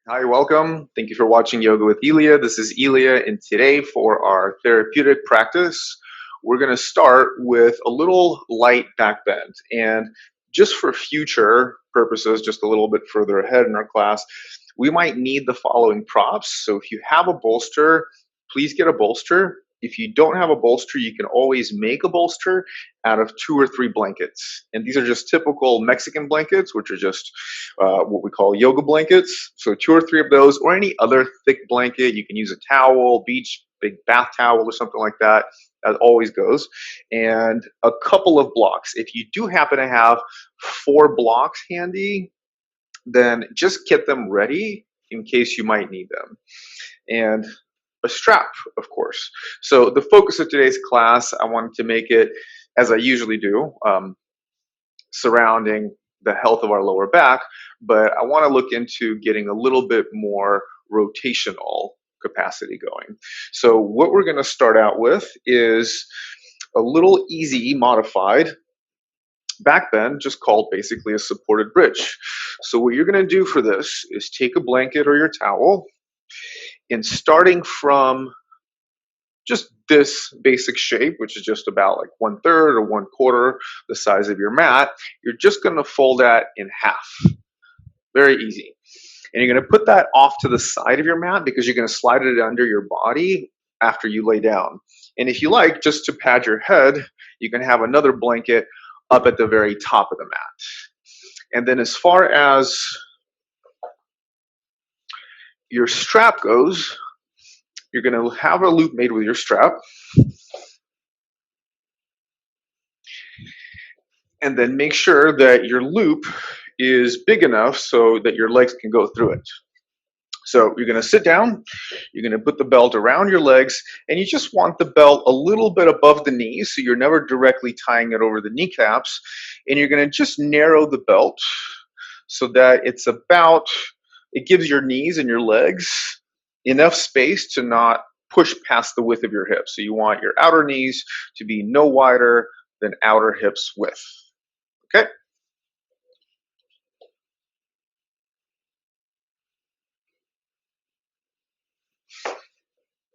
Hi, welcome. Thank you for watching Yoga with Elia. This is Elia, and today for our therapeutic practice, we're going to start with a little light back bend. And just for future purposes, just a little bit further ahead in our class, we might need the following props. So if you have a bolster, please get a bolster. If you don't have a bolster, you can always make a bolster out of 2 or 3 blankets. And these are just typical Mexican blankets, which are just what we call yoga blankets. So 2 or 3 of those, or any other thick blanket. You can use a towel, big bath towel or something like that. That always goes. And a couple of blocks. If you do happen to have 4 blocks handy, then just get them ready in case you might need them. And a strap, of course. So the focus of today's class, I wanted to make it, as I usually do, surrounding the health of our lower back, but I want to look into getting a little bit more rotational capacity going. So what we're going to start out with is a little easy modified back bend, just called basically a supported bridge. So what you're going to do for this is take a blanket or your towel, and starting from just this basic shape, which is just about like 1/3 or 1/4 the size of your mat, you're just going to fold that in half. Very easy. And you're going to put that off to the side of your mat because you're going to slide it under your body after you lay down. And if you like, just to pad your head, you can have another blanket up at the very top of the mat. And then as far as your strap goes, you're going to have a loop made with your strap. And then make sure that your loop is big enough so that your legs can go through it. So you're going to sit down, you're going to put the belt around your legs, and you just want the belt a little bit above the knees, so you're never directly tying it over the kneecaps. And you're going to just narrow the belt so that it gives your knees and your legs enough space to not push past the width of your hips. So you want your outer knees to be no wider than outer hips width. Okay?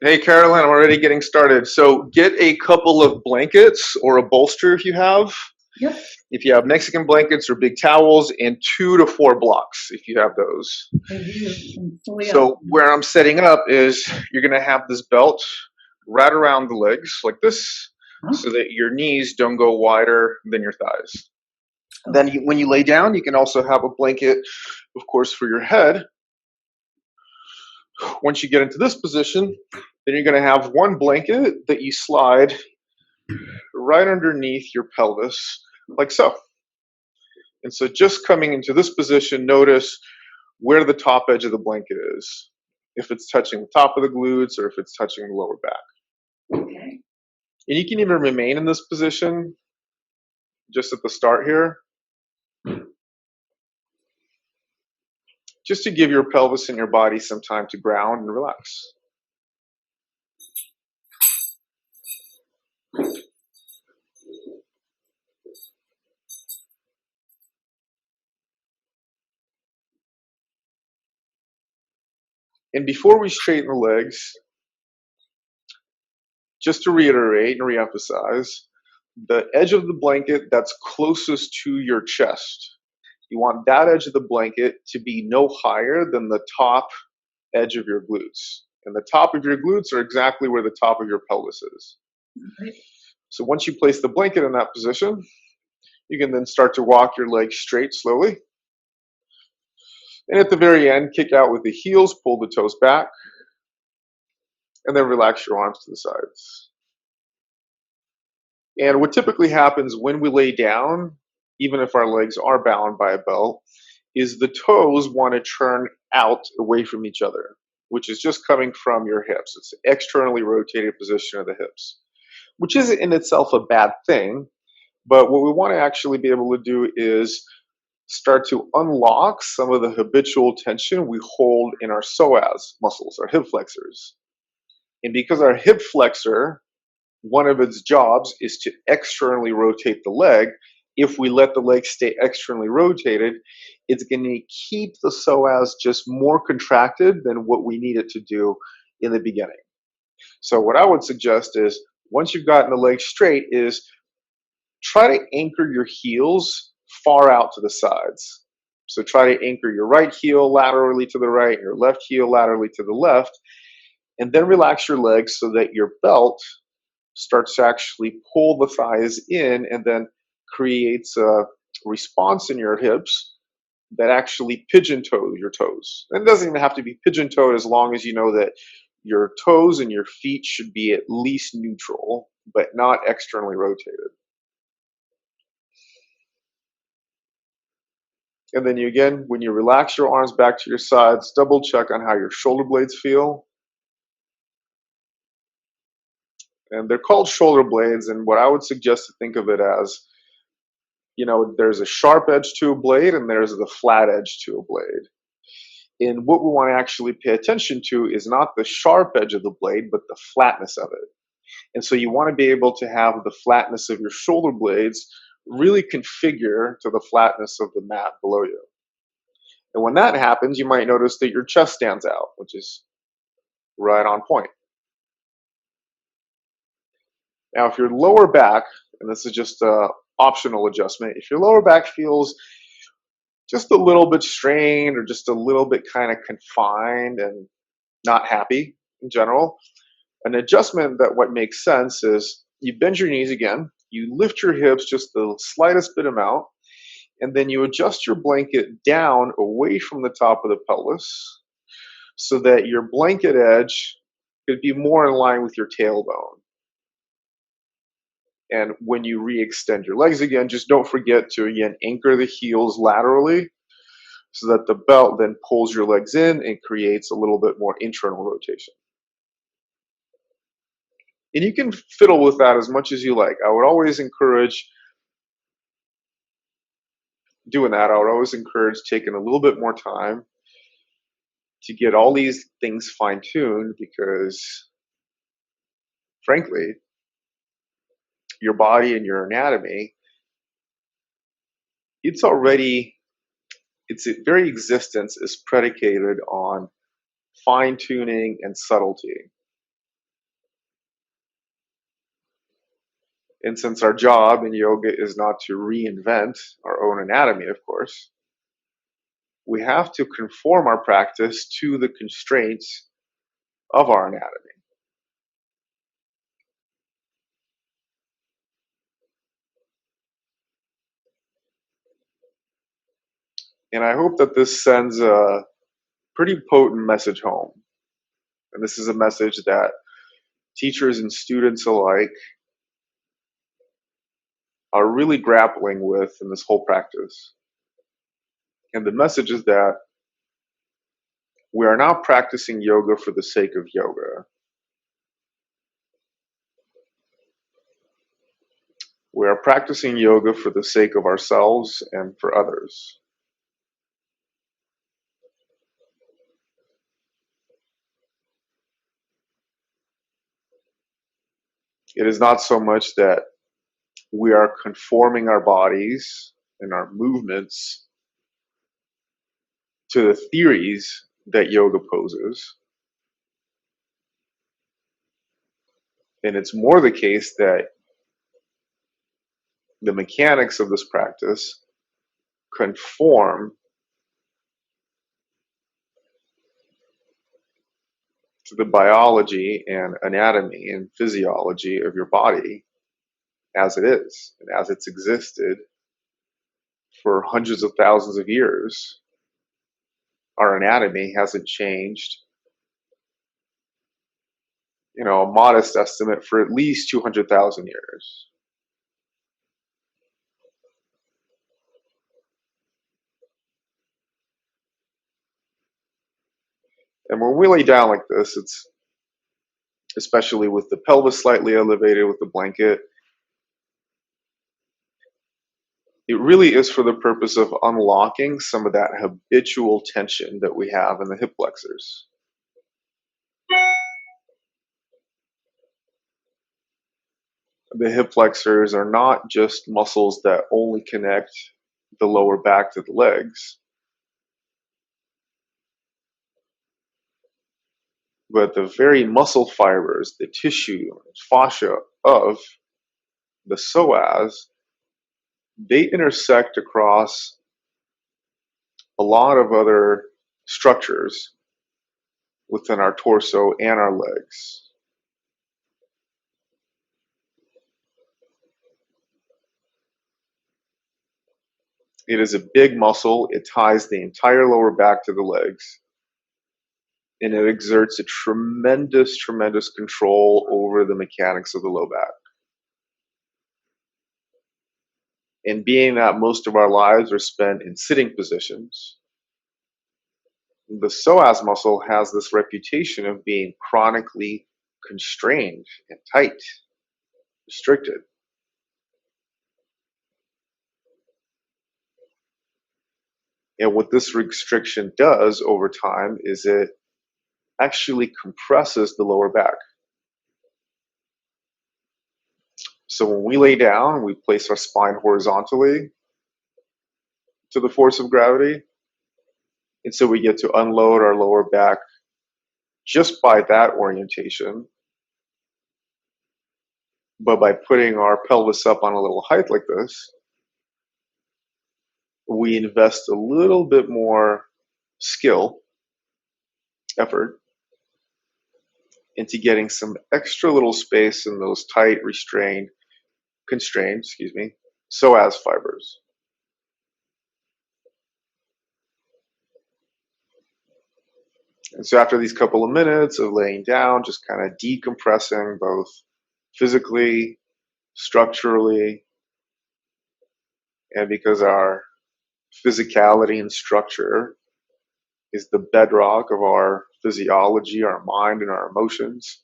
Hey, Carolyn, I'm already getting started. So get a couple of blankets or a bolster if you have. Yep. If you have Mexican blankets or big towels, and 2 to 4 blocks if you have those. I do. So where I'm setting up is you're going to have this belt right around the legs like this, so that your knees don't go wider than your thighs. Okay. Then when you lay down, you can also have a blanket, of course, for your head. Once you get into this position, then you're going to have one blanket that you slide right underneath your pelvis, like so. And so just coming into this position, notice where the top edge of the blanket is, if it's touching the top of the glutes or if it's touching the lower back. Okay. And you can even remain in this position just at the start here, just to give your pelvis and your body some time to ground and relax. And before we straighten the legs, just to reiterate and reemphasize, the edge of the blanket that's closest to your chest, you want that edge of the blanket to be no higher than the top edge of your glutes. And the top of your glutes are exactly where the top of your pelvis is. Okay. So once you place the blanket in that position, you can then start to walk your legs straight slowly. And at the very end, kick out with the heels, pull the toes back, and then relax your arms to the sides. And what typically happens when we lay down, even if our legs are bound by a belt, is the toes want to turn out away from each other, which is just coming from your hips. It's an externally rotated position of the hips, which isn't in itself a bad thing. But what we want to actually be able to do is start to unlock some of the habitual tension we hold in our psoas muscles, our hip flexors. And because our hip flexor, one of its jobs is to externally rotate the leg, If we let the legs stay externally rotated, it's going to keep the psoas just more contracted than what we need it to do in the beginning. So what I would suggest is, once you've gotten the legs straight, is try to anchor your heels far out to the sides. So try to anchor your right heel laterally to the right and your left heel laterally to the left, and then relax your legs so that your belt starts to actually pull the thighs in and then creates a response in your hips that actually pigeon toes your toes. And it doesn't even have to be pigeon toed, as long as you know that your toes and your feet should be at least neutral, but not externally rotated. And then you, again, when you relax your arms back to your sides, double check on how your shoulder blades feel. And they're called shoulder blades, and what I would suggest to think of it as, there's a sharp edge to a blade and there's the flat edge to a blade. And what we want to actually pay attention to is not the sharp edge of the blade, but the flatness of it. And so you want to be able to have the flatness of your shoulder blades really configure to the flatness of the mat below you. And when that happens, you might notice that your chest stands out, which is right on point. Now, if your lower back, and this is just an optional adjustment, if your lower back feels just a little bit strained or just a little bit kind of confined and not happy in general, an adjustment that what makes sense is you bend your knees again, you lift your hips just the slightest bit amount, and then you adjust your blanket down away from the top of the pelvis so that your blanket edge could be more in line with your tailbone. And when you re-extend your legs again, just don't forget to, again, anchor the heels laterally so that the belt then pulls your legs in and creates a little bit more internal rotation. And you can fiddle with that as much as you like. I would always encourage doing that. I would always encourage taking a little bit more time to get all these things fine-tuned, because frankly, your body and your anatomy, its very existence is predicated on fine-tuning and subtlety. And since our job in yoga is not to reinvent our own anatomy, of course, we have to conform our practice to the constraints of our anatomy. And I hope that this sends a pretty potent message home. And this is a message that teachers and students alike are really grappling with in this whole practice. And the message is that we are not practicing yoga for the sake of yoga. We are practicing yoga for the sake of ourselves and for others. It is not so much that we are conforming our bodies and our movements to the theories that yoga poses. And it's more the case that the mechanics of this practice conform to the biology and anatomy and physiology of your body as it is and as it's existed for hundreds of thousands of years. Our anatomy hasn't changed, a modest estimate, for at least 200,000 years. And when we lay down like this, it's especially with the pelvis slightly elevated with the blanket, it really is for the purpose of unlocking some of that habitual tension that we have in the hip flexors. The hip flexors are not just muscles that only connect the lower back to the legs, but the very muscle fibers, the tissue, fascia of the psoas, they intersect across a lot of other structures within our torso and our legs. It is a big muscle. It ties the entire lower back to the legs, and it exerts a tremendous, tremendous control over the mechanics of the low back. And being that most of our lives are spent in sitting positions, the psoas muscle has this reputation of being chronically constrained and tight, restricted. And what this restriction does over time is it actually compresses the lower back. So when we lay down, we place our spine horizontally to the force of gravity. And so we get to unload our lower back just by that orientation. But by putting our pelvis up on a little height like this, we invest a little bit more skill, effort, into getting some extra little space in those tight, constrained, psoas fibers. And so after these couple of minutes of laying down, just kind of decompressing both physically, structurally, and because our physicality and structure is the bedrock of our physiology, our mind, and our emotions,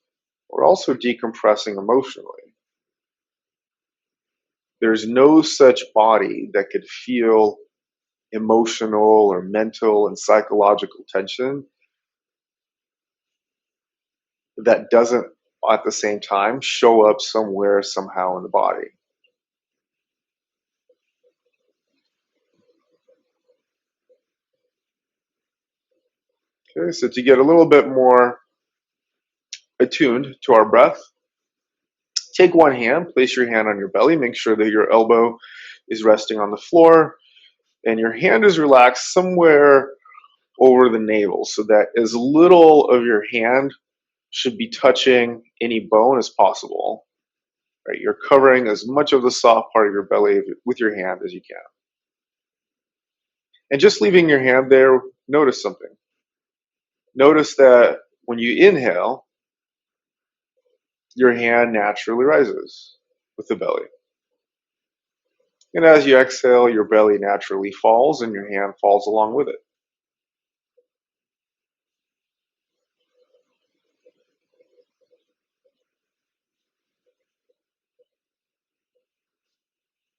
we're also decompressing emotionally. There's no such body that could feel emotional or mental and psychological tension that doesn't at the same time show up somewhere, somehow in the body. Okay, so to get a little bit more attuned to our breath, take one hand, place your hand on your belly, make sure that your elbow is resting on the floor, and your hand is relaxed somewhere over the navel so that as little of your hand should be touching any bone as possible. Right? You're covering as much of the soft part of your belly with your hand as you can. And just leaving your hand there, notice something. Notice that when you inhale, your hand naturally rises with the belly. And as you exhale, your belly naturally falls and your hand falls along with it.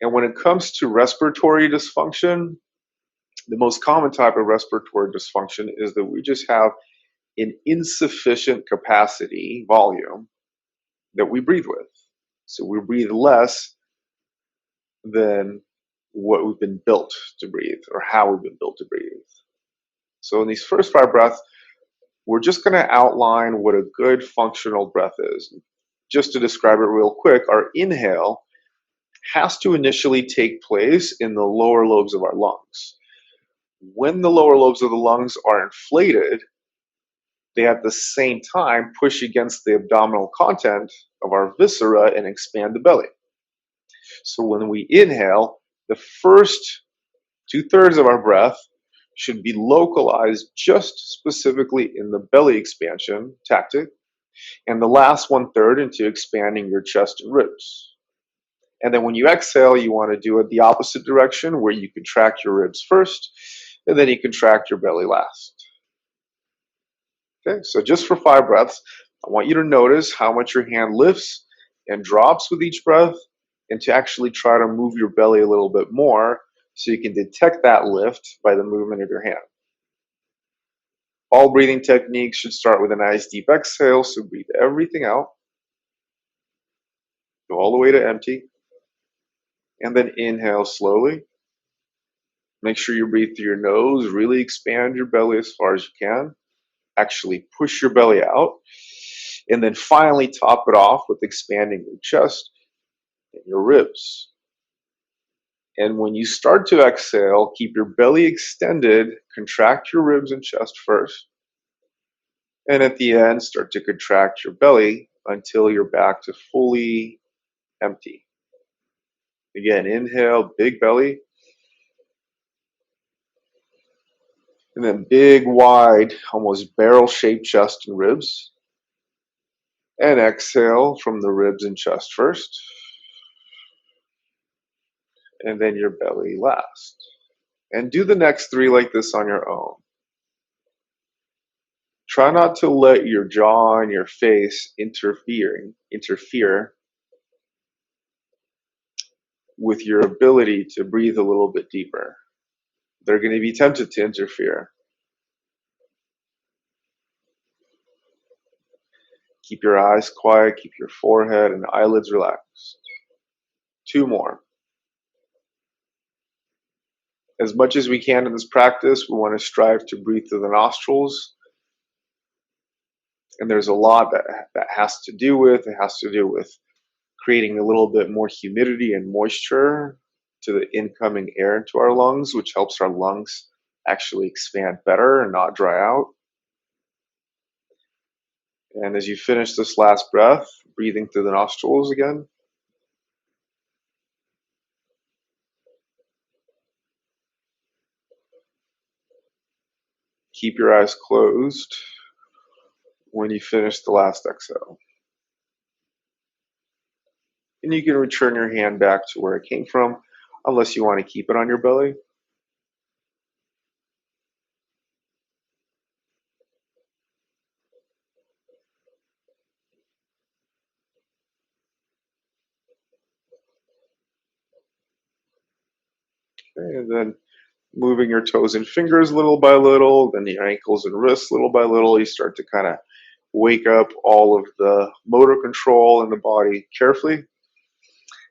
And when it comes to respiratory dysfunction, the most common type of respiratory dysfunction is that we just have an insufficient capacity, volume, that we breathe with. So we breathe less than what we've been built to breathe or how we've been built to breathe. So in these first 5 breaths, we're just going to outline what a good functional breath is. Just to describe it real quick, our inhale has to initially take place in the lower lobes of our lungs. When the lower lobes of the lungs are inflated, they at the same time push against the abdominal content of our viscera and expand the belly. So when we inhale, the first 2/3 of our breath should be localized just specifically in the belly expansion tactic, and the last 1/3 into expanding your chest and ribs. And then when you exhale, you want to do it the opposite direction, where you contract your ribs first, and then you contract your belly last. Okay, so just for 5 breaths, I want you to notice how much your hand lifts and drops with each breath, and to actually try to move your belly a little bit more so you can detect that lift by the movement of your hand. All breathing techniques should start with a nice deep exhale, so breathe everything out. Go all the way to empty. And then inhale slowly. Make sure you breathe through your nose. Really expand your belly as far as you can. Actually push your belly out. And then finally top it off with expanding your chest and your ribs. And when you start to exhale, keep your belly extended. Contract your ribs and chest first. And at the end, start to contract your belly until you're back to fully empty. Again, inhale, big belly. And then big, wide, almost barrel-shaped chest and ribs. And exhale from the ribs and chest first. And then your belly last. And do the next 3 like this on your own. Try not to let your jaw and your face interfere with your ability to breathe a little bit deeper. They're going to be tempted to interfere. Keep your eyes quiet, keep your forehead and eyelids relaxed. 2 more. As much as we can in this practice, we want to strive to breathe through the nostrils. And there's a lot that has to do with, creating a little bit more humidity and moisture to the incoming air into our lungs, which helps our lungs actually expand better and not dry out. And as you finish this last breath, breathing through the nostrils again. Keep your eyes closed when you finish the last exhale. And you can return your hand back to where it came from, unless you want to keep it on your belly. Okay, and then moving your toes and fingers little by little, then your ankles and wrists little by little, you start to kind of wake up all of the motor control in the body carefully.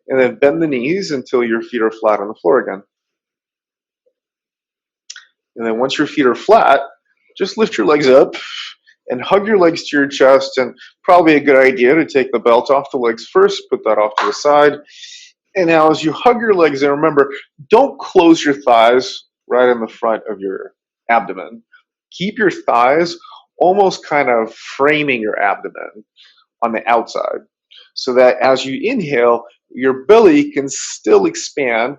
And then bend the knees until your feet are flat on the floor again. And then once your feet are flat, just lift your legs up and hug your legs to your chest. And probably a good idea to take the belt off the legs first, put that off to the side. And now as you hug your legs, and remember, don't close your thighs right in the front of your abdomen. Keep your thighs almost kind of framing your abdomen on the outside, so that as you inhale, your belly can still expand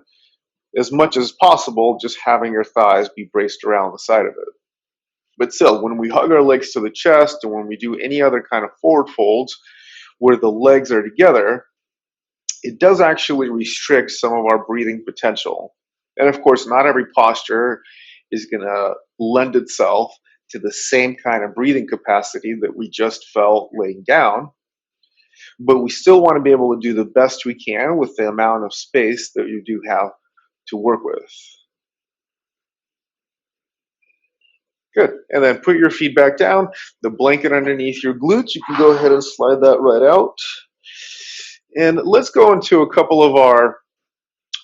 as much as possible, just having your thighs be braced around the side of it. But still, when we hug our legs to the chest, and when we do any other kind of forward folds where the legs are together, it does actually restrict some of our breathing potential. And of course, not every posture is going to lend itself to the same kind of breathing capacity that we just felt laying down. But we still want to be able to do the best we can with the amount of space that you do have to work with. Good. And then put your feet back down, the blanket underneath your glutes. You can go ahead and slide that right out. And let's go into a couple of our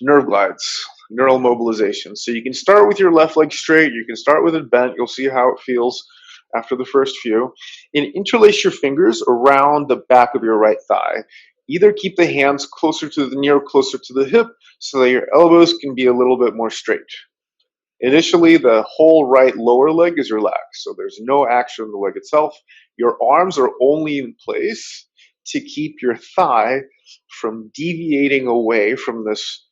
nerve glides, neural mobilization. So you can start with your left leg straight. You can start with it bent. You'll see how it feels after the first few. And interlace your fingers around the back of your right thigh. Either keep the hands closer to the knee or closer to the hip so that your elbows can be a little bit more straight. Initially, the whole right lower leg is relaxed, so there's no action in the leg itself. Your arms are only in place to keep your thigh from deviating away from this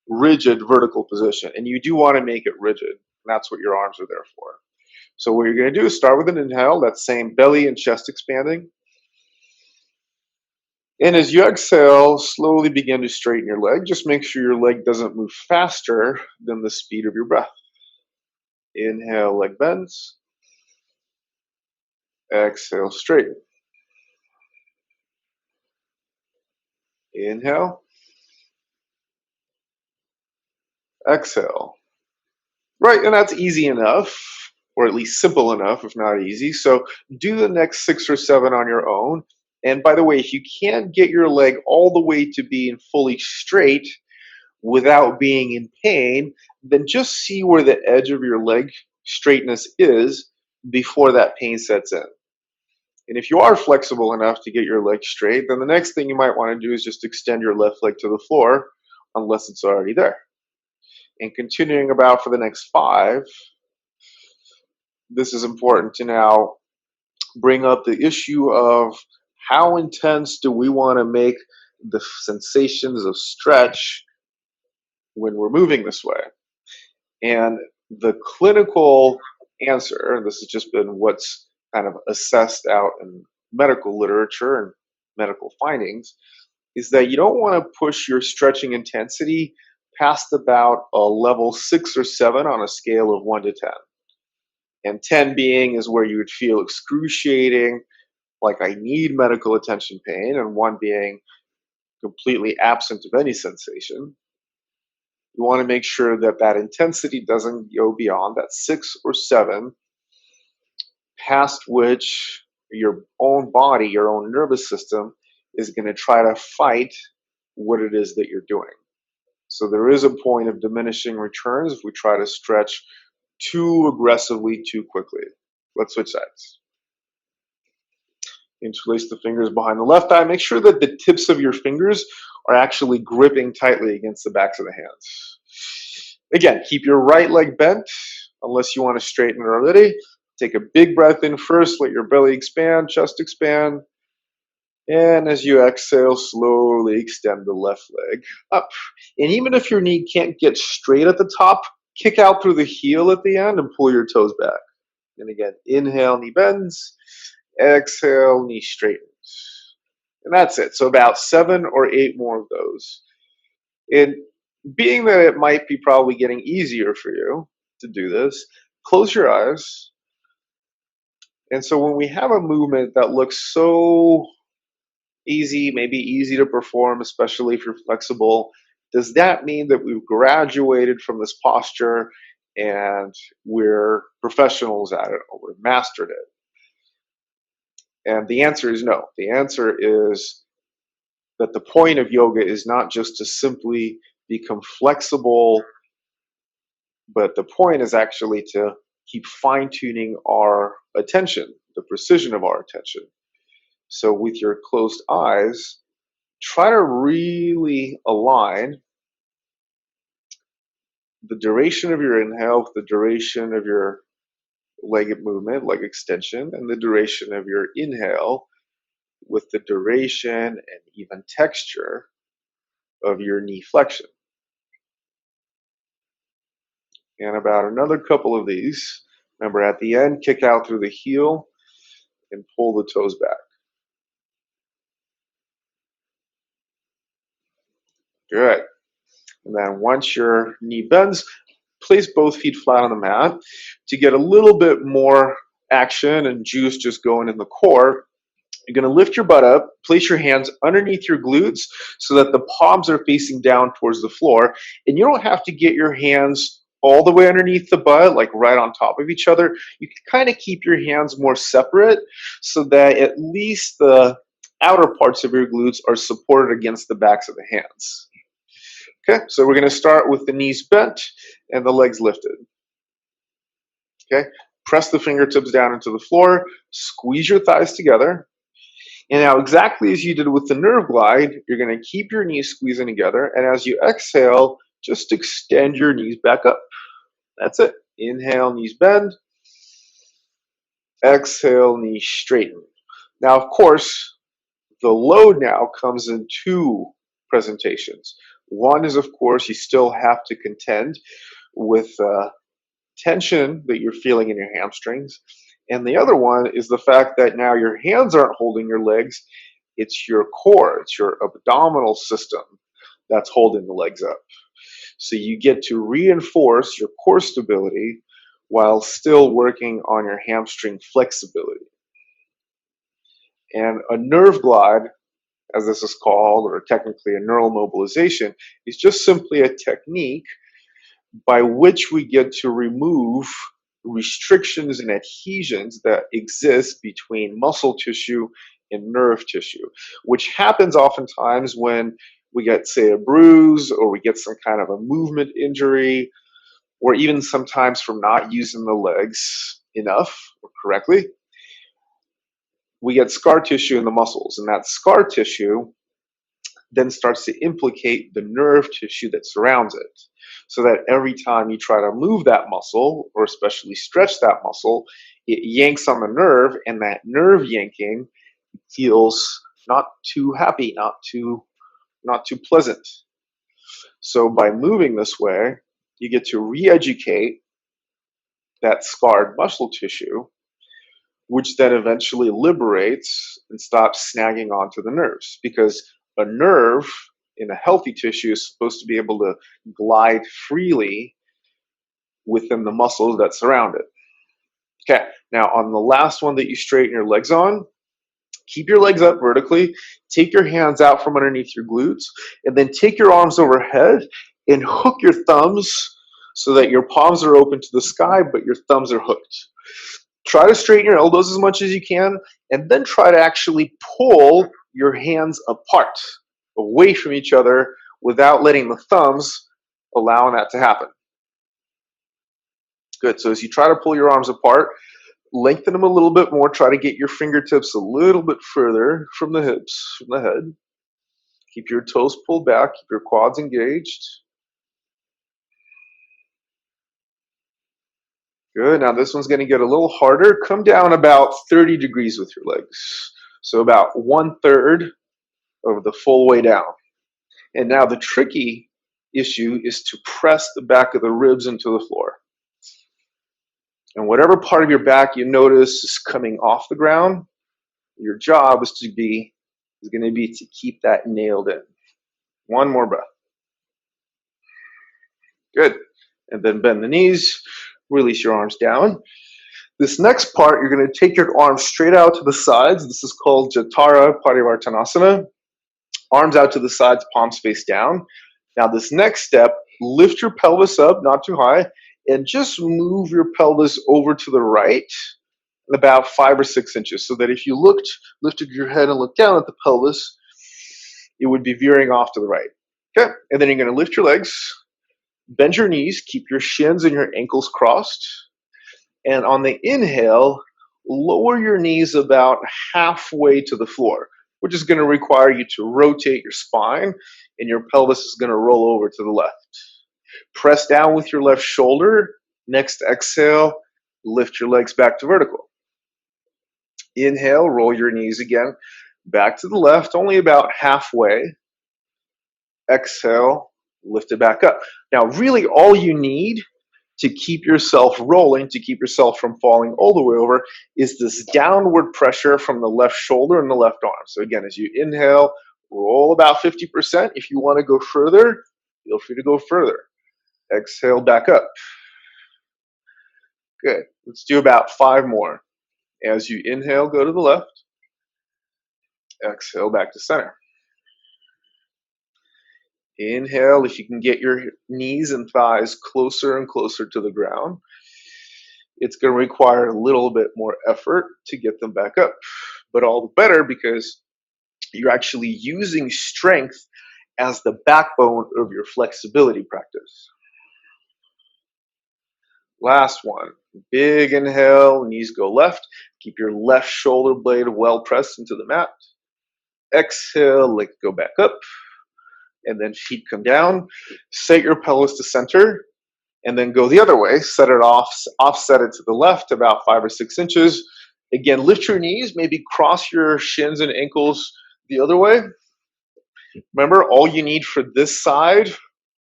rigid vertical position. And you do want to make it rigid, and that's what your arms are there for. So what you're going to do is start with an inhale, that same belly and chest expanding. And as you exhale, slowly begin to straighten your leg. Just make sure your leg doesn't move faster than the speed of your breath. Inhale, leg bends. Exhale, straighten. Inhale. Exhale. Right, and that's easy enough, or at least simple enough, if not easy. So do the next 6 or 7 on your own. And by the way, if you can't get your leg all the way to being fully straight without being in pain, then just see where the edge of your leg straightness is before that pain sets in. And if you are flexible enough to get your leg straight, then the next thing you might want to do is just extend your left leg to the floor, unless it's already there. And continuing about for the next 5, this is important to now bring up the issue of how intense do we want to make the sensations of stretch when we're moving this way. And the clinical answer, and this has just been what's kind of assessed out in medical literature and medical findings, is that you don't want to push your stretching intensity past about a level 6 or 7 on a scale of 1 to 10. And 10 being is where you would feel excruciating, like I need medical attention pain, and 1 being completely absent of any sensation. You want to make sure that that intensity doesn't go beyond that 6 or 7, past which your own body, your own nervous system is going to try to fight what it is that you're doing. So there is a point of diminishing returns if we try to stretch too aggressively, too quickly. Let's switch sides. Interlace the fingers behind the left eye. Make sure that the tips of your fingers are actually gripping tightly against the backs of the hands. Again, keep your right leg bent unless you want to straighten it already. Take a big breath in first. Let your belly expand, chest expand. And as you exhale, slowly extend the left leg up. And even if your knee can't get straight at the top, kick out through the heel at the end and pull your toes back. And again, inhale, knee bends. Exhale, knee straightens. And that's it. So about 7 or 8 more of those. And being that it might be probably getting easier for you to do this, close your eyes. And so when we have a movement that looks so easy, maybe easy to perform, especially if you're flexible, does that mean that we've graduated from this posture and we're professionals at it, or we're mastered it? And the answer is no. The answer is that the point of yoga is not just to simply become flexible, but the point is actually to keep fine-tuning our attention, the precision of our attention. So with your closed eyes, try to really align the duration of your inhale with the duration of your leg movement, leg extension, and the duration of your inhale with the duration and even texture of your knee flexion. And about another couple of these. Remember, at the end, kick out through the heel and pull the toes back. Good. And then once your knee bends, place both feet flat on the mat to get a little bit more action and juice just going in the core. You're going to lift your butt up, place your hands underneath your glutes so that the palms are facing down towards the floor. And you don't have to get your hands all the way underneath the butt, like right on top of each other. You can kind of keep your hands more separate so that at least the outer parts of your glutes are supported against the backs of the hands. Okay, so we're going to start with the knees bent and the legs lifted. Okay, press the fingertips down into the floor, squeeze your thighs together. And now, exactly as you did with the nerve glide, you're going to keep your knees squeezing together. And as you exhale, just extend your knees back up. That's it. Inhale, knees bend. Exhale, knees straighten. Now, of course, the load now comes in 2 presentations. One is, of course, you still have to contend with tension that you're feeling in your hamstrings. And the other one is the fact that now your hands aren't holding your legs. It's your core, it's your abdominal system that's holding the legs up. So you get to reinforce your core stability while still working on your hamstring flexibility. And a nerve glide, as this is called, or technically a neural mobilization, is just simply a technique by which we get to remove restrictions and adhesions that exist between muscle tissue in nerve tissue, which happens oftentimes when we get, say, a bruise or we get some kind of a movement injury, or even sometimes from not using the legs enough or correctly. We get scar tissue in the muscles, and that scar tissue then starts to implicate the nerve tissue that surrounds it. So that every time you try to move that muscle, or especially stretch that muscle, it yanks on the nerve, and that nerve yanking feels not too happy, not too pleasant. So by moving this way, you get to re-educate that scarred muscle tissue, which then eventually liberates and stops snagging onto the nerves. Because a nerve in a healthy tissue is supposed to be able to glide freely within the muscles that surround it. Okay, now on the last one that you straighten your legs on, keep your legs up vertically, take your hands out from underneath your glutes, and then take your arms overhead and hook your thumbs so that your palms are open to the sky, but your thumbs are hooked. Try to straighten your elbows as much as you can, and then try to actually pull your hands apart, away from each other, without letting the thumbs allowing that to happen. Good. So as you try to pull your arms apart, lengthen them a little bit more. Try to get your fingertips a little bit further from the hips, from the head. Keep your toes pulled back. Keep your quads engaged. Good. Now this one's going to get a little harder. Come down about 30 degrees with your legs. So about 1/3 of the full way down. And now the tricky issue is to press the back of the ribs into the floor. And whatever part of your back you notice is coming off the ground, your job is going to be to keep that nailed in. One more breath. Good. And then bend the knees, release your arms down. This next part, you're going to take your arms straight out to the sides. This is called Jatara Parivartanasana. Arms out to the sides, palms face down. Now this next step, lift your pelvis up, not too high, and just move your pelvis over to the right about 5 or 6 inches, so that if you lifted your head and looked down at the pelvis, it would be veering off to the right. Okay, and then you're going to lift your legs, bend your knees, keep your shins and your ankles crossed, and on the inhale, lower your knees about halfway to the floor, which is going to require you to rotate your spine, and your pelvis is going to roll over to the left. Press down with your left shoulder. Next exhale, lift your legs back to vertical. Inhale, roll your knees again back to the left, only about halfway. Exhale, lift it back up. Now, really all you need to keep yourself rolling, to keep yourself from falling all the way over, is this downward pressure from the left shoulder and the left arm. So again, as you inhale, roll about 50%. If you want to go further, feel free to go further. Exhale, back up. Good. Let's do about 5 more. As you inhale, go to the left. Exhale, back to center. Inhale, if you can get your knees and thighs closer and closer to the ground. It's going to require a little bit more effort to get them back up, but all the better because you're actually using strength as the backbone of your flexibility practice. Last one. Big inhale, knees go left. Keep your left shoulder blade well pressed into the mat. Exhale, legs go back up. And then feet come down. Set your pelvis to center. And then go the other way. Set it offset it to the left about 5 or 6 inches. Again, lift your knees. Maybe cross your shins and ankles the other way. Remember, all you need for this side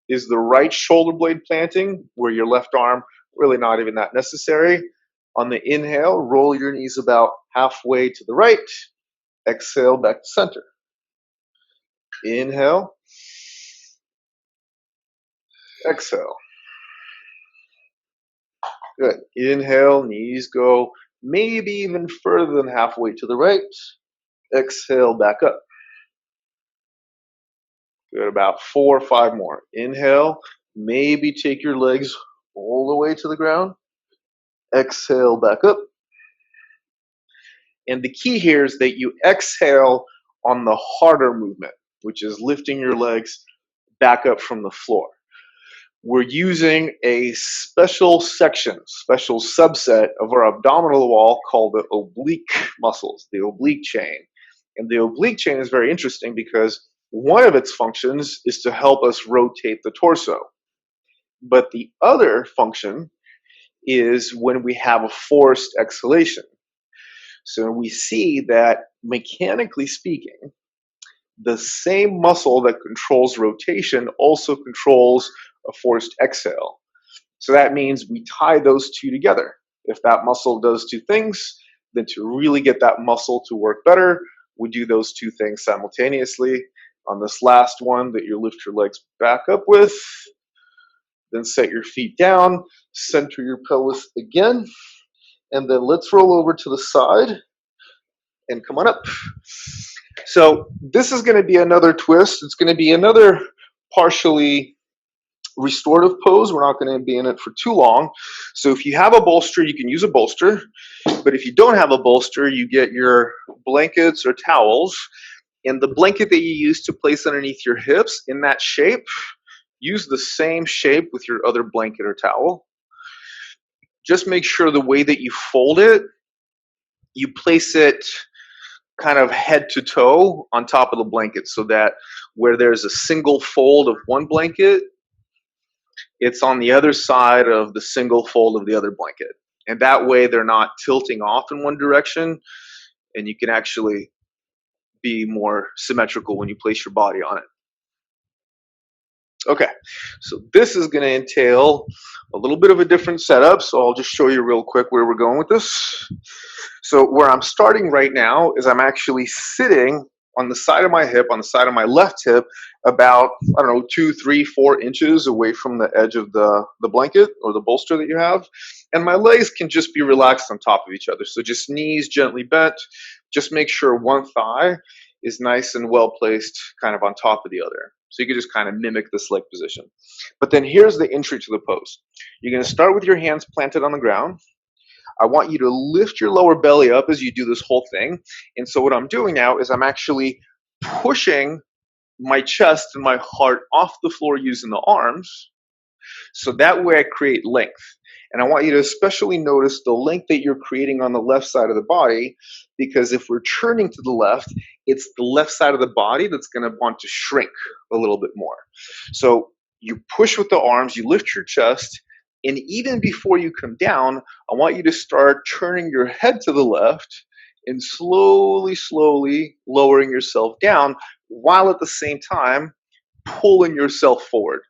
is the right shoulder blade planting, where your left arm really not even that necessary. On the inhale, roll your knees about halfway to the right. Exhale, back to center. Inhale. Exhale. Good. Inhale, knees go maybe even further than halfway to the right. Exhale, back up. Good. About 4 or 5 more. Inhale, maybe take your legs all the way to the ground. Exhale, back up. And the key here is that you exhale on the harder movement, which is lifting your legs back up from the floor. We're using a special section, special subset of our abdominal wall called the oblique muscles, the oblique chain. And the oblique chain is very interesting because one of its functions is to help us rotate the torso. But the other function is when we have a forced exhalation. So we see that, mechanically speaking, the same muscle that controls rotation also controls a forced exhale. So that means we tie those two together. If that muscle does two things, then to really get that muscle to work better, we do those two things simultaneously. On this last one that you lift your legs back up with, then set your feet down, center your pelvis again, and then let's roll over to the side and come on up. So this is going to be another twist. It's going to be another partially restorative pose. We're not going to be in it for too long. So if you have a bolster, you can use a bolster. But if you don't have a bolster, you get your blankets or towels. And the blanket that you use to place underneath your hips in that shape, use the same shape with your other blanket or towel. Just make sure the way that you fold it, you place it kind of head to toe on top of the blanket, so that where there's a single fold of one blanket, it's on the other side of the single fold of the other blanket. And that way they're not tilting off in one direction, and you can actually be more symmetrical when you place your body on it. Okay, so this is going to entail a little bit of a different setup, so I'll just show you real quick where we're going with this. So where I'm starting right now is I'm actually sitting on the side of my hip, on the side of my left hip, about, 2, 3, 4 inches away from the edge of the blanket or the bolster that you have. And my legs can just be relaxed on top of each other. So just knees gently bent. Just make sure one thigh is nice and well placed kind of on top of the other. So you can just kind of mimic this leg position. But then here's the entry to the pose. You're going to start with your hands planted on the ground. I want you to lift your lower belly up as you do this whole thing. And so what I'm doing now is I'm actually pushing my chest and my heart off the floor using the arms. So that way I create length. And I want you to especially notice the length that you're creating on the left side of the body, because if we're turning to the left, it's the left side of the body that's going to want to shrink a little bit more. So you push with the arms, you lift your chest, and even before you come down, I want you to start turning your head to the left and slowly, slowly lowering yourself down, while at the same time pulling yourself forward.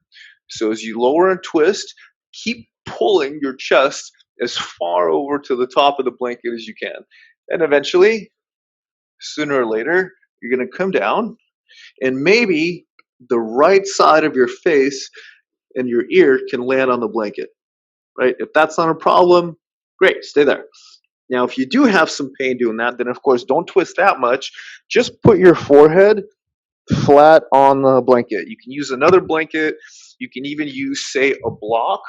So as you lower and twist, keep pulling your chest as far over to the top of the blanket as you can. And eventually, sooner or later, you're going to come down, and maybe the right side of your face and your ear can land on the blanket. Right? If that's not a problem, great, stay there. Now, if you do have some pain doing that, then of course don't twist that much. Just put your forehead flat on the blanket. You can use another blanket. You can even use, say, a block.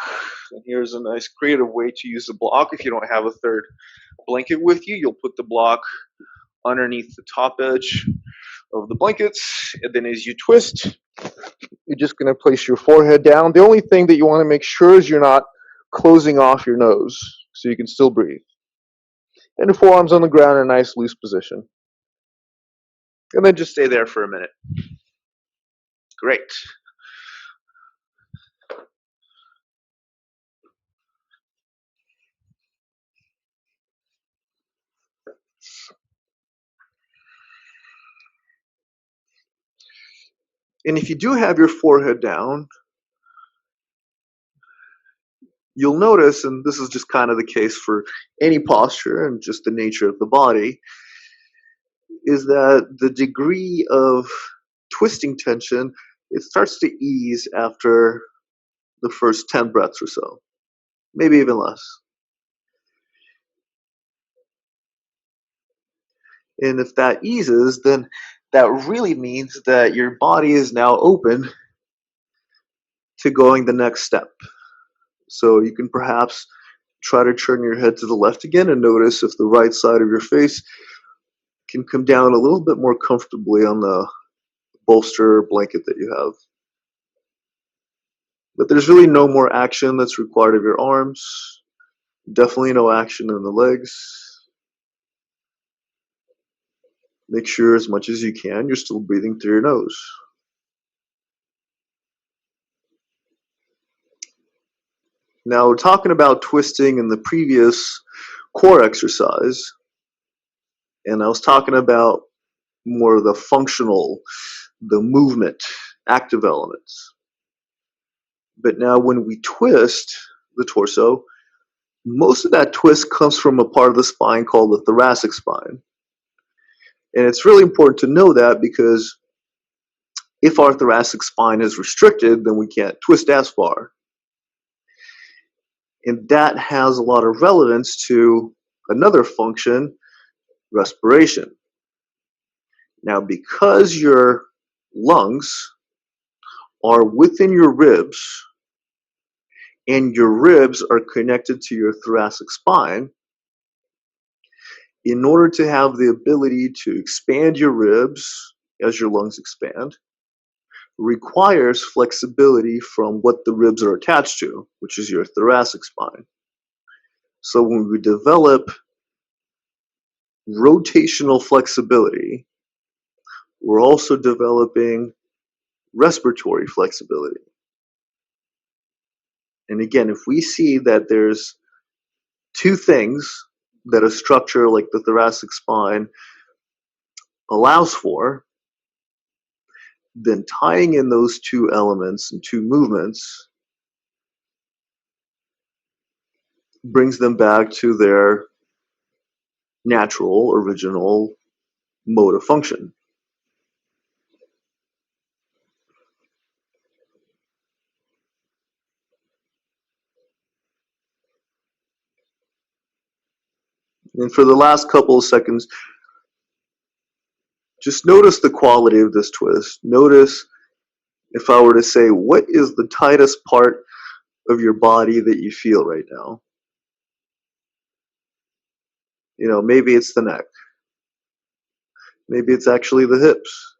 And here's a nice creative way to use a block. If you don't have a third blanket with you, you'll put the block underneath the top edge of the blankets. And then as you twist, you're just going to place your forehead down. The only thing that you want to make sure is you're not closing off your nose, so you can still breathe. And the forearms on the ground in a nice loose position. And then just stay there for a minute. Great. And if you do have your forehead down, you'll notice, and this is just kind of the case for any posture and just the nature of the body, is that the degree of twisting tension, it starts to ease after the first 10 breaths or so, maybe even less. And if that eases, then that really means that your body is now open to going the next step. So you can perhaps try to turn your head to the left again and notice if the right side of your face can come down a little bit more comfortably on the bolster or blanket that you have. But there's really no more action that's required of your arms. Definitely no action in the legs. Make sure as much as you can you're still breathing through your nose. Now, we're talking about twisting in the previous core exercise, and I was talking about more of the functional, the movement, active elements. But now when we twist the torso, most of that twist comes from a part of the spine called the thoracic spine. And it's really important to know that, because if our thoracic spine is restricted, then we can't twist as far. And that has a lot of relevance to another function, respiration. Now, because your lungs are within your ribs, and your ribs are connected to your thoracic spine, in order to have the ability to expand your ribs as your lungs expand, requires flexibility from what the ribs are attached to, which is your thoracic spine. So when we develop rotational flexibility, we're also developing respiratory flexibility. And again, if we see that there's two things that a structure like the thoracic spine allows for, then tying in those two elements and two movements brings them back to their natural, original mode of function. And for the last couple of seconds, just notice the quality of this twist. Notice, if I were to say, what is the tightest part of your body that you feel right now? You know, maybe it's the neck. Maybe it's actually the hips.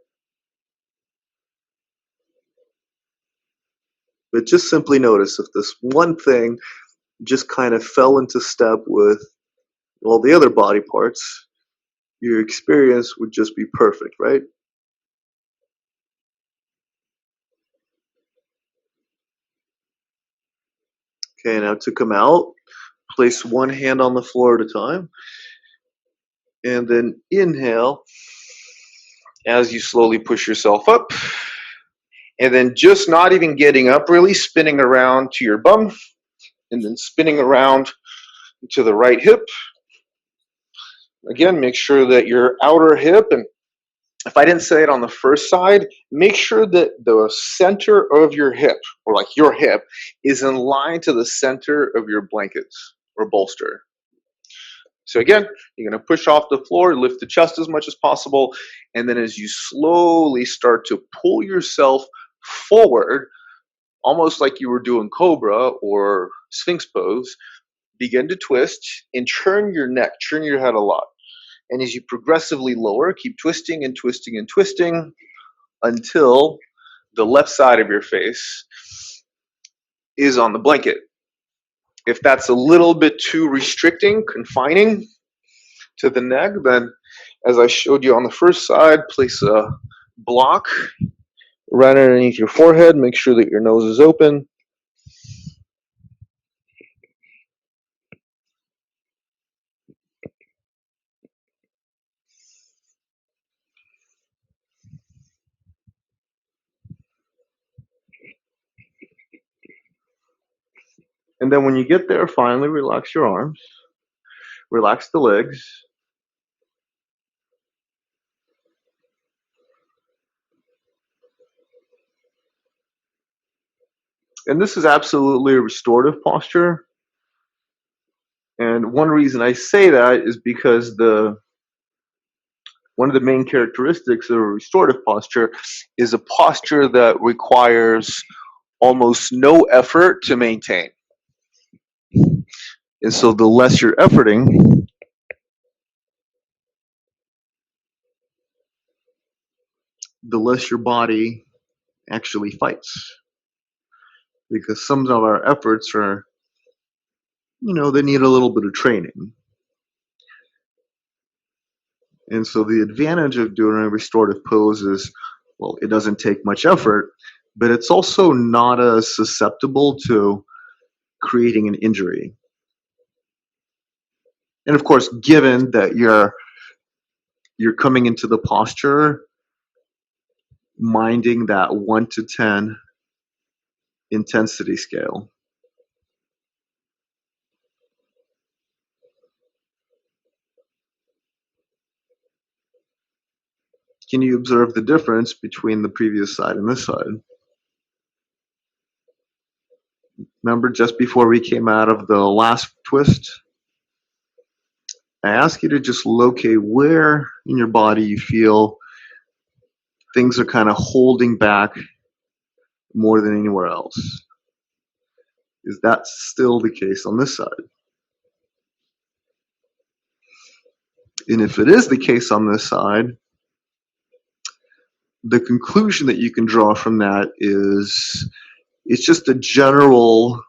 But just simply notice if this one thing just kind of fell into step with all the other body parts, your experience would just be perfect, right? Okay, now to come out, place one hand on the floor at a time, and then inhale as you slowly push yourself up, and then just not even getting up, really spinning around to your bum, and then spinning around to the right hip. Again, make sure that your outer hip, and if I didn't say it on the first side, make sure that the center of your hip, or like your hip, is in line to the center of your blankets or bolster. So again, you're going to push off the floor, lift the chest as much as possible, and then as you slowly start to pull yourself forward, almost like you were doing cobra or sphinx pose, begin to twist and turn your neck, turn your head a lot. And as you progressively lower, keep twisting and twisting and twisting until the left side of your face is on the blanket. If that's a little bit too restricting, confining to the neck, then as I showed you on the first side, place a block right underneath your forehead. Make sure that your nose is open. And then when you get there, finally relax your arms, relax the legs. And this is absolutely a restorative posture. And one reason I say that is because one of the main characteristics of a restorative posture is a posture that requires almost no effort to maintain. And so the less you're efforting, the less your body actually fights. Because some of our efforts are, they need a little bit of training. And so the advantage of doing a restorative pose is, well, it doesn't take much effort, but it's also not as susceptible to creating an injury. And of course, given that you're coming into the posture, minding that 1 to 10 intensity scale. Can you observe the difference between the previous side and this side? Remember just before we came out of the last twist? I ask you to just locate where in your body you feel things are kind of holding back more than anywhere else. Is that still the case on this side? And if it is the case on this side, the conclusion that you can draw from that is it's just a general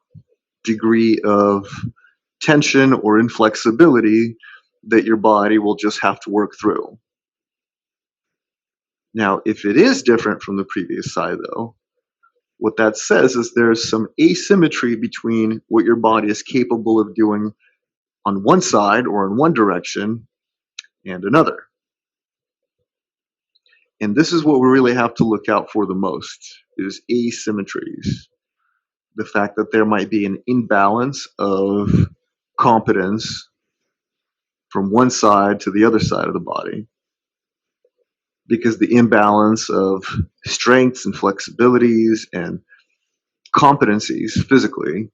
degree of tension or inflexibility that your body will just have to work through. Now, if it is different from the previous side, though, what that says is there's some asymmetry between what your body is capable of doing on one side or in one direction and another. And this is what we really have to look out for the most, is asymmetries. The fact that there might be an imbalance of competence from one side to the other side of the body. Because the imbalance of strengths and flexibilities and competencies physically,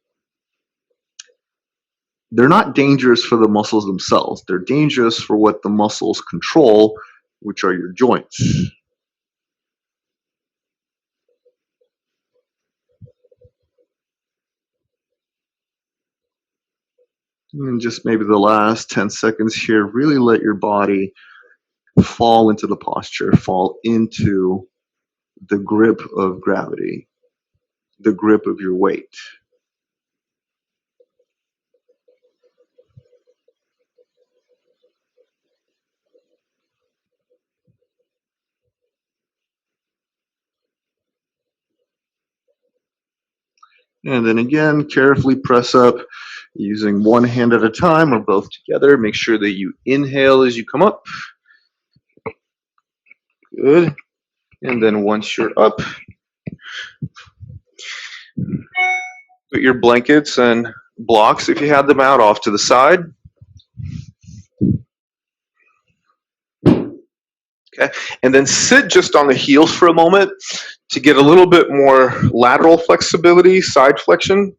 they're not dangerous for the muscles themselves. They're dangerous for what the muscles control, which are your joints. And just maybe the last 10 seconds here, really let your body fall into the posture, fall into the grip of gravity, the grip of your weight. And then again, carefully press up using one hand at a time or both together. Make sure that you inhale as you come up. Good. And then once you're up, put your blankets and blocks, if you had them out, off to the side. Okay. And then sit just on the heels for a moment to get a little bit more lateral flexibility, side flexion.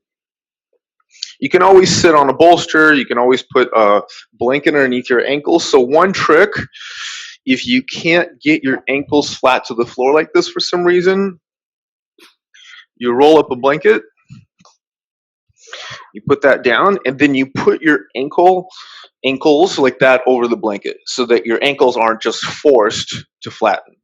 You can always sit on a bolster. You can always put a blanket underneath your ankles. So one trick, if you can't get your ankles flat to the floor like this for some reason, you roll up a blanket, you put that down, and then you put your ankles like that over the blanket so that your ankles aren't just forced to flatten.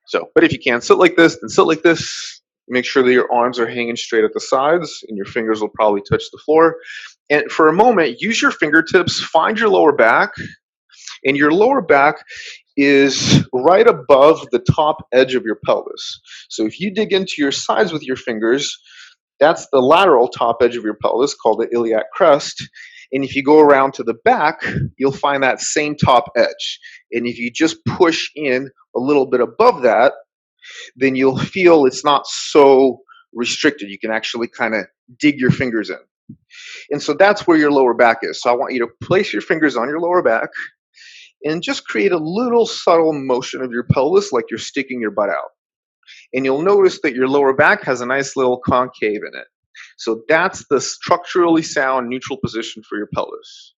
So, but if you can't sit like this, then sit like this. Make sure that your arms are hanging straight at the sides and your fingers will probably touch the floor. And for a moment, use your fingertips, find your lower back, and your lower back is right above the top edge of your pelvis. So if you dig into your sides with your fingers, that's the lateral top edge of your pelvis called the iliac crest. And if you go around to the back, you'll find that same top edge. And if you just push in a little bit above that, then you'll feel it's not so restricted. You can actually kind of dig your fingers in. And so that's where your lower back is. So I want you to place your fingers on your lower back and just create a little subtle motion of your pelvis like you're sticking your butt out. And you'll notice that your lower back has a nice little concave in it. So that's the structurally sound neutral position for your pelvis.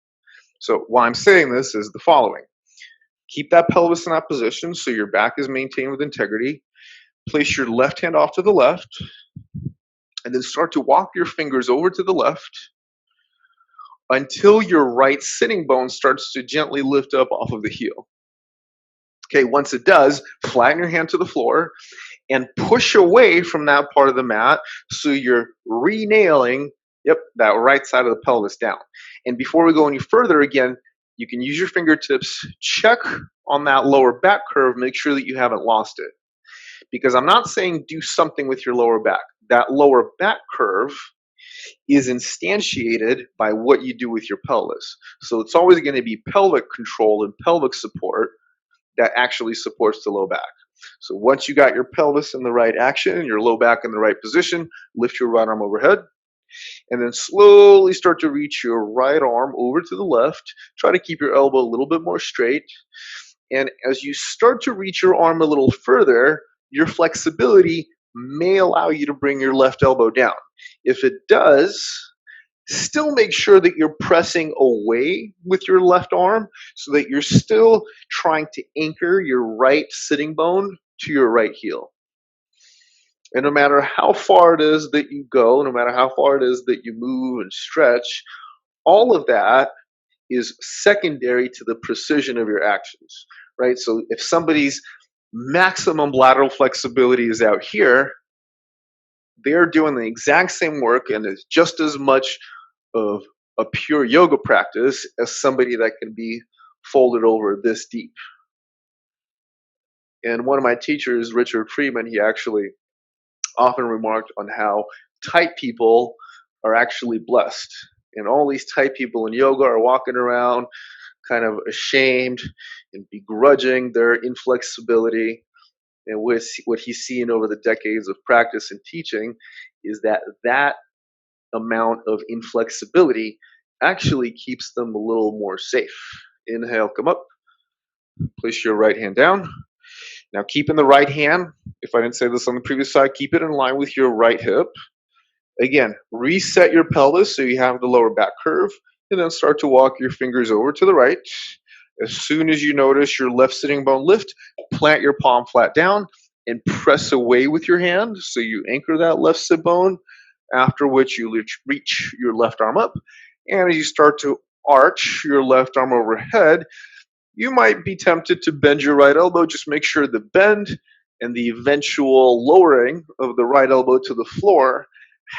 So why I'm saying this is the following. Keep that pelvis in that position so your back is maintained with integrity. Place your left hand off to the left, and then start to walk your fingers over to the left until your right sitting bone starts to gently lift up off of the heel. Okay, once it does, flatten your hand to the floor and push away from that part of the mat so you're re-nailing, yep, that right side of the pelvis down. And before we go any further, again, you can use your fingertips, check on that lower back curve, make sure that you haven't lost it. Because I'm not saying do something with your lower back. That lower back curve is instantiated by what you do with your pelvis. So it's always going to be pelvic control and pelvic support that actually supports the low back. So once you got your pelvis in the right action, your low back in the right position, lift your right arm overhead, and then slowly start to reach your right arm over to the left. Try to keep your elbow a little bit more straight. And as you start to reach your arm a little further, your flexibility may allow you to bring your left elbow down. If it does, still make sure that you're pressing away with your left arm so that you're still trying to anchor your right sitting bone to your right heel. And no matter how far it is that you go, no matter how far it is that you move and stretch, all of that is secondary to the precision of your actions, right? So if somebody's maximum lateral flexibility is out here, they're doing the exact same work and it's just as much of a pure yoga practice as somebody that can be folded over this deep. And one of my teachers, Richard Freeman, he actually often remarked on how tight people are actually blessed. And all these tight people in yoga are walking around kind of ashamed and begrudging their inflexibility. And what he's seen over the decades of practice and teaching is that that amount of inflexibility actually keeps them a little more safe. Inhale, come up. Place your right hand down. Now, keeping the right hand, if I didn't say this on the previous side, keep it in line with your right hip. Again, reset your pelvis so you have the lower back curve, and then start to walk your fingers over to the right. As soon as you notice your left sitting bone lift, plant your palm flat down and press away with your hand so you anchor that left sit bone, after which you reach your left arm up. And as you start to arch your left arm overhead, you might be tempted to bend your right elbow. Just make sure the bend and the eventual lowering of the right elbow to the floor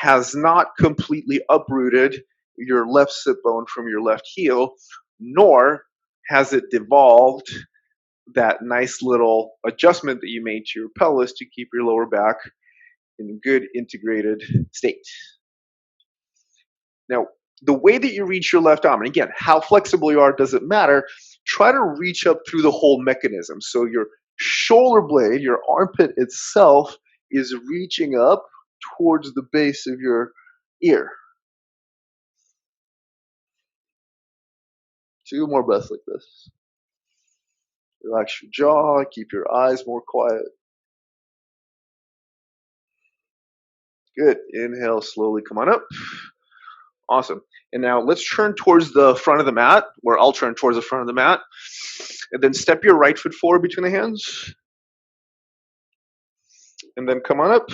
has not completely uprooted your left sit bone from your left heel, nor has it devolved that nice little adjustment that you made to your pelvis to keep your lower back in a good integrated state. Now, the way that you reach your left arm, and again, how flexible you are doesn't matter, try to reach up through the whole mechanism. So your shoulder blade, your armpit itself, is reaching up towards the base of your ear. 2 more breaths like this. Relax your jaw, keep your eyes more quiet. Good. Inhale, slowly come on up. Awesome. And now let's turn towards the front of the mat, or I'll turn towards the front of the mat. And then step your right foot forward between the hands. And then come on up.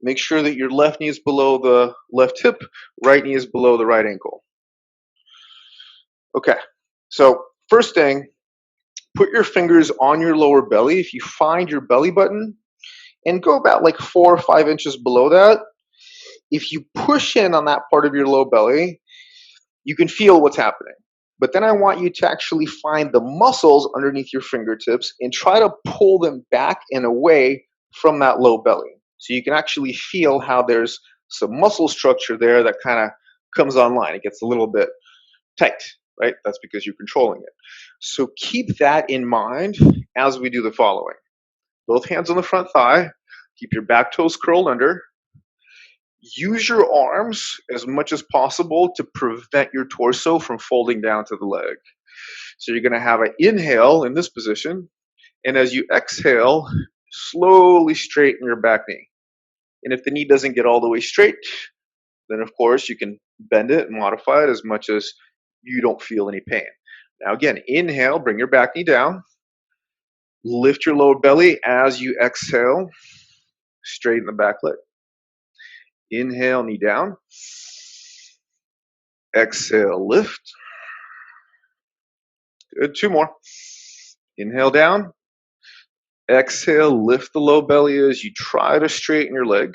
Make sure that your left knee is below the left hip, right knee is below the right ankle. Okay. So first thing, put your fingers on your lower belly. If you find your belly button, and go about like 4 or 5 inches below that. If you push in on that part of your low belly, you can feel what's happening. But then I want you to actually find the muscles underneath your fingertips and try to pull them back and away from that low belly. So you can actually feel how there's some muscle structure there that kind of comes online. It gets a little bit tight, right? That's because you're controlling it. So keep that in mind as we do the following. Both hands on the front thigh. Keep your back toes curled under. Use your arms as much as possible to prevent your torso from folding down to the leg. So you're going to have an inhale in this position, and as you exhale, slowly straighten your back knee. And if the knee doesn't get all the way straight, then of course you can bend it and modify it as much as you don't feel any pain. Now again, inhale, bring your back knee down. Lift your lower belly as you exhale. Straighten the back leg. Inhale, knee down. Exhale, lift. Good. 2 more. Inhale down. Exhale, lift the low belly as you try to straighten your leg.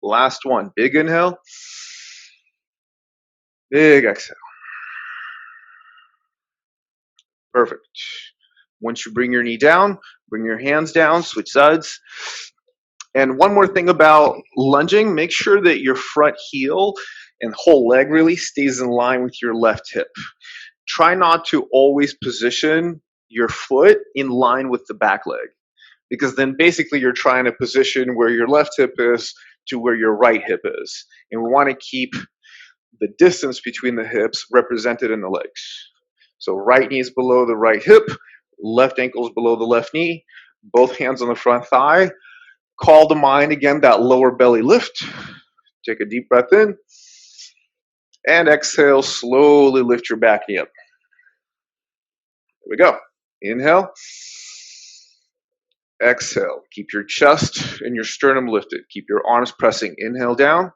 Last one, big inhale. Big exhale. Perfect. Once you bring your knee down, bring your hands down, switch sides. And one more thing about lunging, make sure that your front heel and whole leg really stays in line with your left hip. Try not to always position your foot in line with the back leg, because then basically you're trying to position where your left hip is to where your right hip is. And we want to keep the distance between the hips represented in the legs. So right knee is below the right hip, left ankle is below the left knee, both hands on the front thigh. Call to mind again that lower belly lift. Take a deep breath in. And exhale, slowly lift your back knee up. Here we go. Inhale. Exhale. Keep your chest and your sternum lifted. Keep your arms pressing. Inhale down.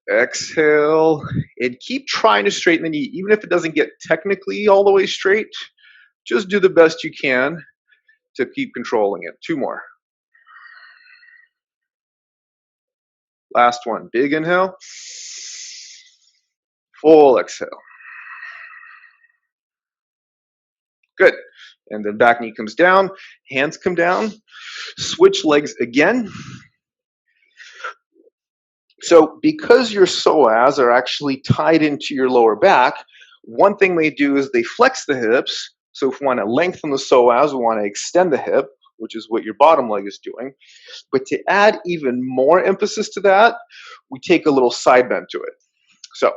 Exhale. And keep trying to straighten the knee. Even if it doesn't get technically all the way straight, just do the best you can to keep controlling it. 2 more. Last one. Big inhale. Full exhale. Good. And then back knee comes down, hands come down, switch legs again. So because your psoas are actually tied into your lower back, one thing they do is they flex the hips. So if we want to lengthen the psoas, we want to extend the hip, which is what your bottom leg is doing. But to add even more emphasis to that, we take a little side bend to it. So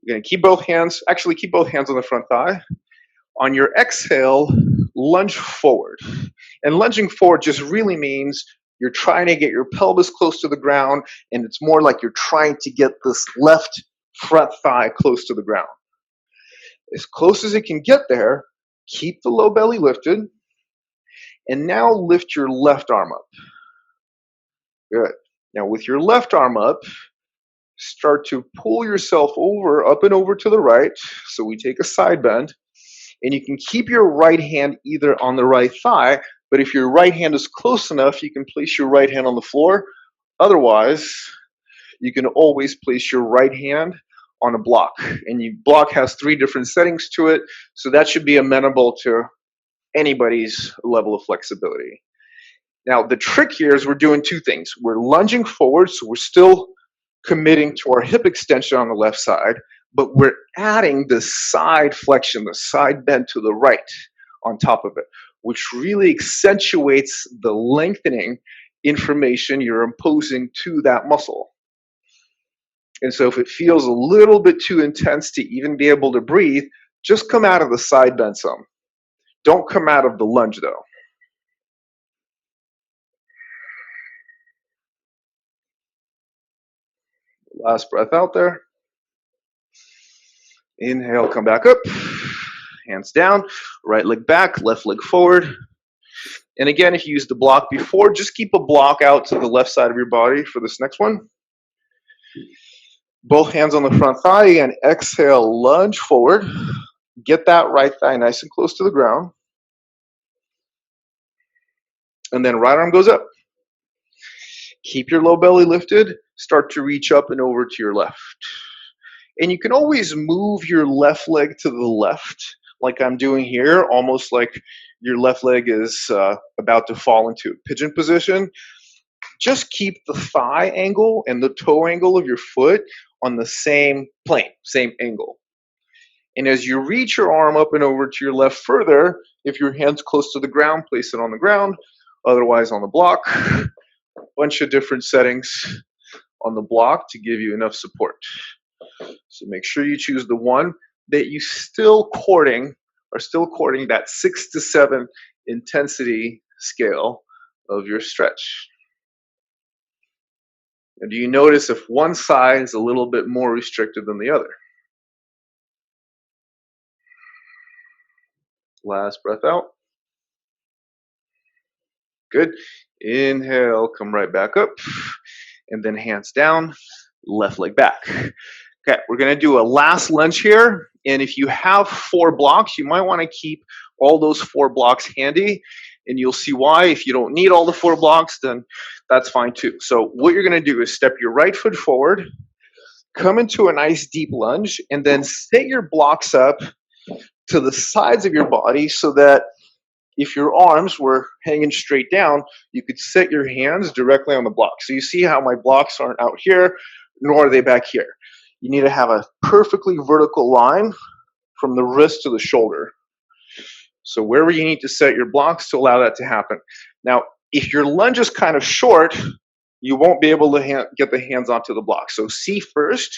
you're going to keep both hands on the front thigh. On your exhale, lunge forward. And lunging forward just really means you're trying to get your pelvis close to the ground, and it's more like you're trying to get this left front thigh close to the ground. As close as it can get there, keep the low belly lifted, and now lift your left arm up. Good. Now with your left arm up, start to pull yourself up and over to the right. So we take a side bend. And you can keep your right hand either on the right thigh, but if your right hand is close enough, you can place your right hand on the floor. Otherwise, you can always place your right hand on a block. And your block has 3 different settings to it, so that should be amenable to anybody's level of flexibility. Now, the trick here is we're doing 2 things. We're lunging forward, so we're still committing to our hip extension on the left side, but we're adding the side flexion, the side bend to the right on top of it, which really accentuates the lengthening information you're imposing to that muscle. And so if it feels a little bit too intense to even be able to breathe, just come out of the side bend some. Don't come out of the lunge though. Last breath out there. Inhale, come back up. Hands down, right leg back, left leg forward. And again, if you used the block before, just keep a block out to the left side of your body for this next one. Both hands on the front thigh, and exhale, lunge forward. Get that right thigh nice and close to the ground. And then right arm goes up. Keep your low belly lifted. Start to reach up and over to your left. And you can always move your left leg to the left, like I'm doing here, almost like your left leg is about to fall into a pigeon position. Just keep the thigh angle and the toe angle of your foot on the same plane, same angle. And as you reach your arm up and over to your left further, if your hand's close to the ground, place it on the ground, otherwise on the block. A bunch of different settings on the block to give you enough support. So make sure you choose the one that you still courting that 6 to 7 intensity scale of your stretch. And do you notice if one side is a little bit more restricted than the other? Last breath out. Good. Inhale, come right back up. And then hands down, left leg back. Okay, we're going to do a last lunge here. And if you have 4 blocks, you might want to keep all those 4 blocks handy, and you'll see why. If you don't need all the 4 blocks, then that's fine too. So what you're going to do is step your right foot forward, come into a nice deep lunge, and then set your blocks up to the sides of your body so that if your arms were hanging straight down, you could set your hands directly on the block. So you see how my blocks aren't out here, nor are they back here. You need to have a perfectly vertical line from the wrist to the shoulder. So wherever you need to set your blocks to allow that to happen. Now, if your lunge is kind of short, you won't be able to get the hands onto the block. So see first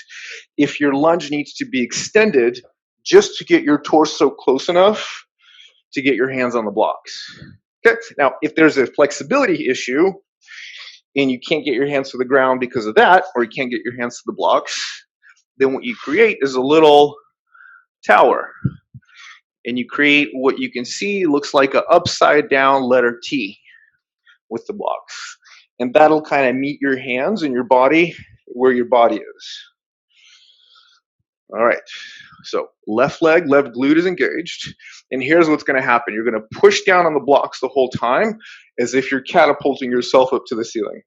if your lunge needs to be extended just to get your torso close enough to get your hands on the blocks. Okay. Now, if there's a flexibility issue and you can't get your hands to the ground because of that, or you can't get your hands to the blocks, then what you create is a little tower. And you create what you can see looks like an upside down letter T with the blocks. And that'll kind of meet your hands and your body where your body is. All right. So left leg, left glute is engaged. And here's what's going to happen. You're going to push down on the blocks the whole time as if you're catapulting yourself up to the ceiling.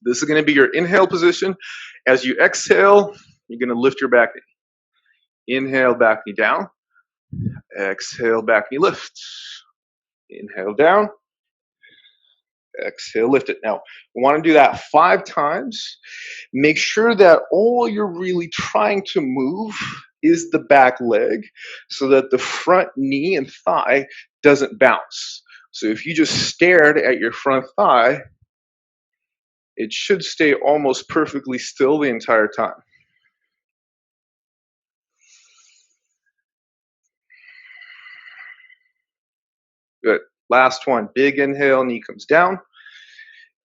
This is going to be your inhale position. As you exhale, you're going to lift your back knee. Inhale, back knee down. Exhale, back knee lift. Inhale down. Exhale, lift it. Now, we want to do that 5 times. Make sure that all you're really trying to move is the back leg so that the front knee and thigh doesn't bounce. So if you just stared at your front thigh, it should stay almost perfectly still the entire time. Good. Last one. Big inhale, knee comes down.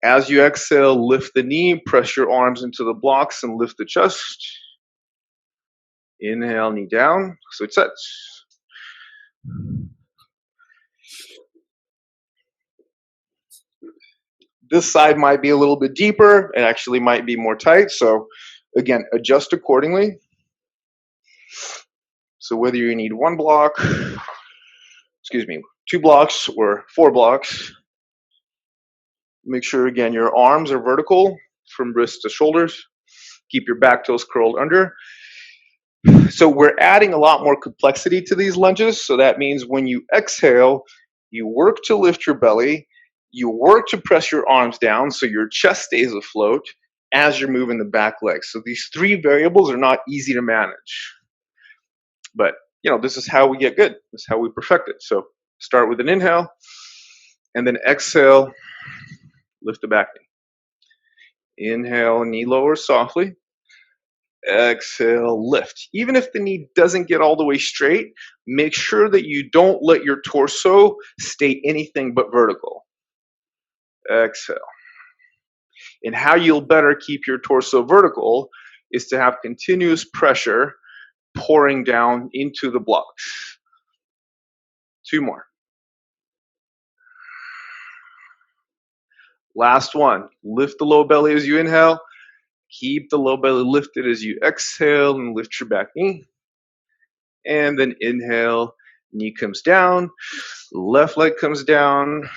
As you exhale, lift the knee, press your arms into the blocks and lift the chest. Inhale, knee down, switch sides. This side might be a little bit deeper. It actually might be more tight. So again, adjust accordingly. So whether you need 1 block, 2 blocks or 4 blocks, make sure, again, your arms are vertical from wrists to shoulders. Keep your back toes curled under. So we're adding a lot more complexity to these lunges. So that means when you exhale, you work to lift your belly, you work to press your arms down so your chest stays afloat as you're moving the back leg. So these 3 variables are not easy to manage. But, this is how we get good. This is how we perfect it. So start with an inhale, and then exhale, lift the back knee. Inhale, knee lowers softly. Exhale, lift. Even if the knee doesn't get all the way straight, make sure that you don't let your torso stay anything but vertical. Exhale. And how you'll better keep your torso vertical is to have continuous pressure pouring down into the blocks. 2 more. Last one. Lift the low belly as you inhale. Keep the low belly lifted as you exhale and lift your back knee. And then inhale, knee comes down, left leg comes down,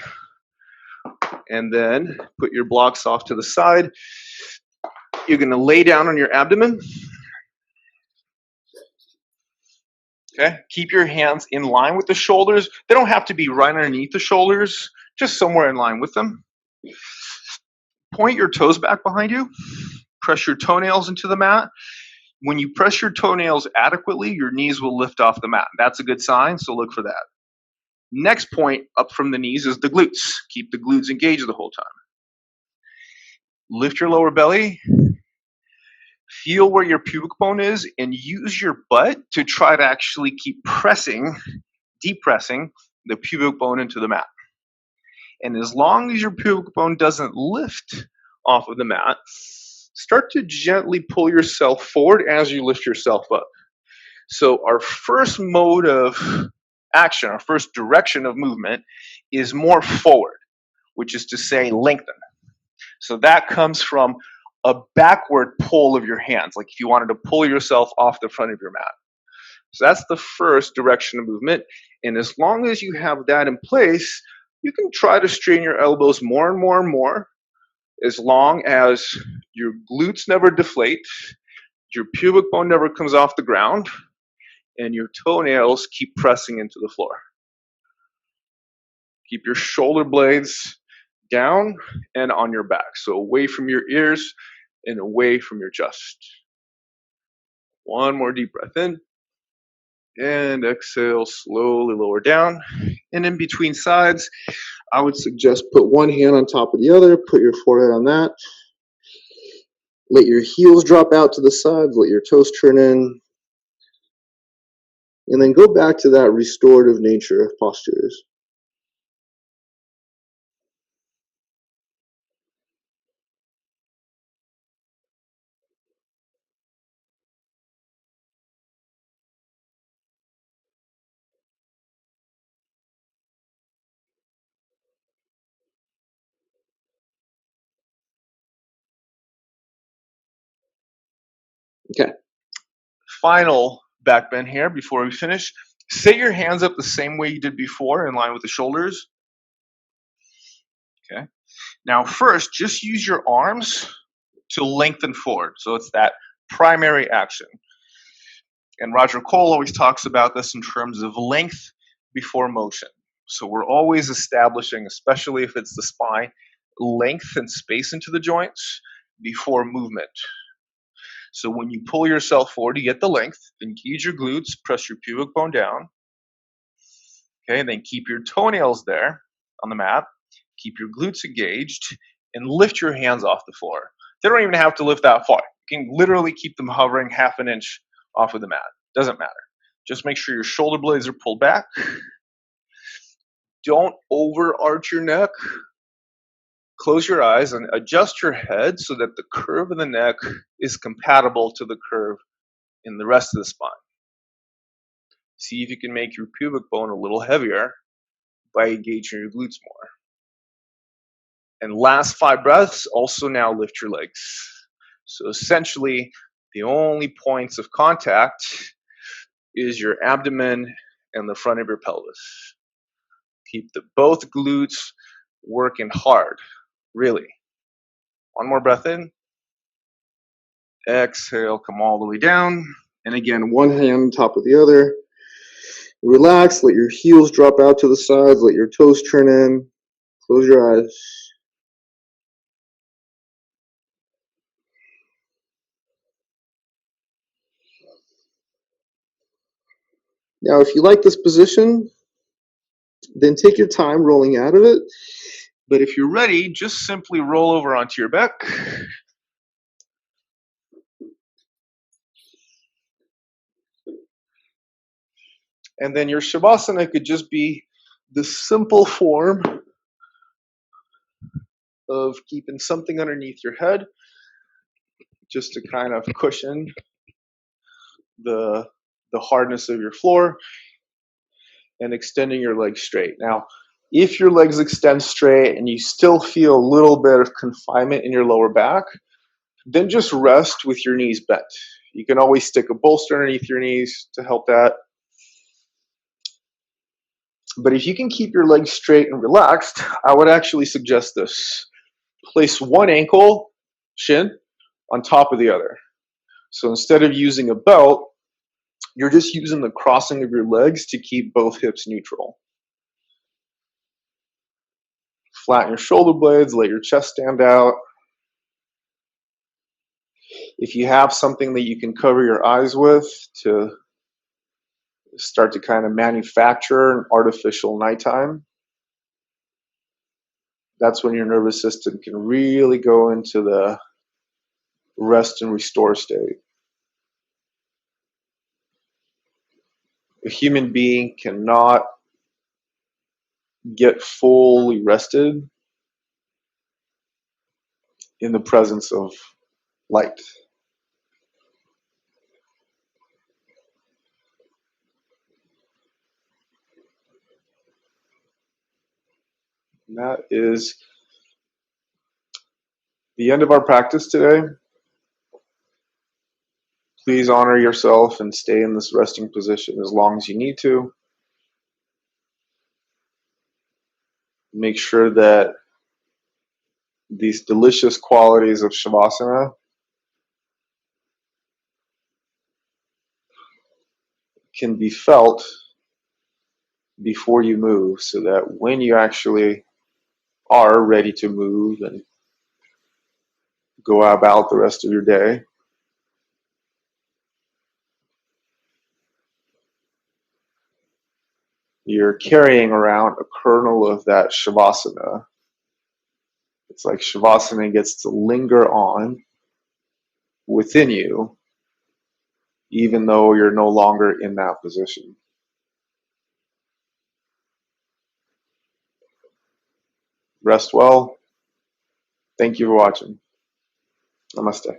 and then put your blocks off to the side. You're going to lay down on your abdomen. Okay, keep your hands in line with the shoulders. They don't have to be right underneath the shoulders, just somewhere in line with them. Point your toes back behind you. Press your toenails into the mat. When you press your toenails adequately, your knees will lift off the mat. That's a good sign, so look for that. Next point up from the knees is the glutes. Keep the glutes engaged the whole time. Lift your lower belly. Feel where your pubic bone is and use your butt to try to actually keep pressing, depressing the pubic bone into the mat. And as long as your pubic bone doesn't lift off of the mat, start to gently pull yourself forward as you lift yourself up. So our first mode of action, our first direction of movement is more forward, which is to say lengthen. So that comes from a backward pull of your hands, like if you wanted to pull yourself off the front of your mat. So that's the first direction of movement. And as long as you have that in place, you can try to strain your elbows more and more and more, as long as your glutes never deflate, your pubic bone never comes off the ground, and your toenails keep pressing into the floor. Keep your shoulder blades down and on your back, so away from your ears and away from your chest. One more deep breath in, and exhale, slowly lower down. And in between sides, I would suggest put one hand on top of the other, put your forehead on that. Let your heels drop out to the sides, let your toes turn in, and then go back to that restorative nature of postures. Okay. Final back bend here before we finish. Set your hands up the same way you did before, in line with the shoulders. Okay. Now first, just use your arms to lengthen forward. So it's that primary action. And Roger Cole always talks about this in terms of length before motion. So we're always establishing, especially if it's the spine, length and space into the joints before movement. So when you pull yourself forward, you get the length, engage your glutes, press your pubic bone down. Okay, and then keep your toenails there on the mat, keep your glutes engaged, and lift your hands off the floor. They don't even have to lift that far. You can literally keep them hovering half an inch off of the mat. Doesn't matter. Just make sure your shoulder blades are pulled back. Don't overarch your neck. Close your eyes and adjust your head so that the curve of the neck is compatible to the curve in the rest of the spine. See if you can make your pubic bone a little heavier by engaging your glutes more. And last 5 breaths, also now lift your legs. So essentially, the only points of contact is your abdomen and the front of your pelvis. Keep both glutes working hard, really. One more breath in. Exhale, come all the way down. And again, one hand on top of the other. Relax, let your heels drop out to the sides, let your toes turn in. Close your eyes. Now, if you like this position, then take your time rolling out of it. But if you're ready, just simply roll over onto your back. And then your Shavasana could just be the simple form of keeping something underneath your head, just to kind of cushion the hardness of your floor, and extending your legs straight. Now, if your legs extend straight and you still feel a little bit of confinement in your lower back, then just rest with your knees bent. You can always stick a bolster underneath your knees to help that. But if you can keep your legs straight and relaxed, I would actually suggest this. Place one ankle, shin, on top of the other. So instead of using a belt, you're just using the crossing of your legs to keep both hips neutral. Flatten your shoulder blades, let your chest stand out. If you have something that you can cover your eyes with to start to kind of manufacture an artificial nighttime, that's when your nervous system can really go into the rest and restore state. A human being cannot get fully rested in the presence of light. And that is the end of our practice today. Please honor yourself and stay in this resting position as long as you need to. Make sure that these delicious qualities of Shavasana can be felt before you move, so that when you actually are ready to move and go about the rest of your day, you're carrying around a kernel of that Shavasana. It's like Shavasana gets to linger on within you, even though you're no longer in that position. Rest well. Thank you for watching. Namaste.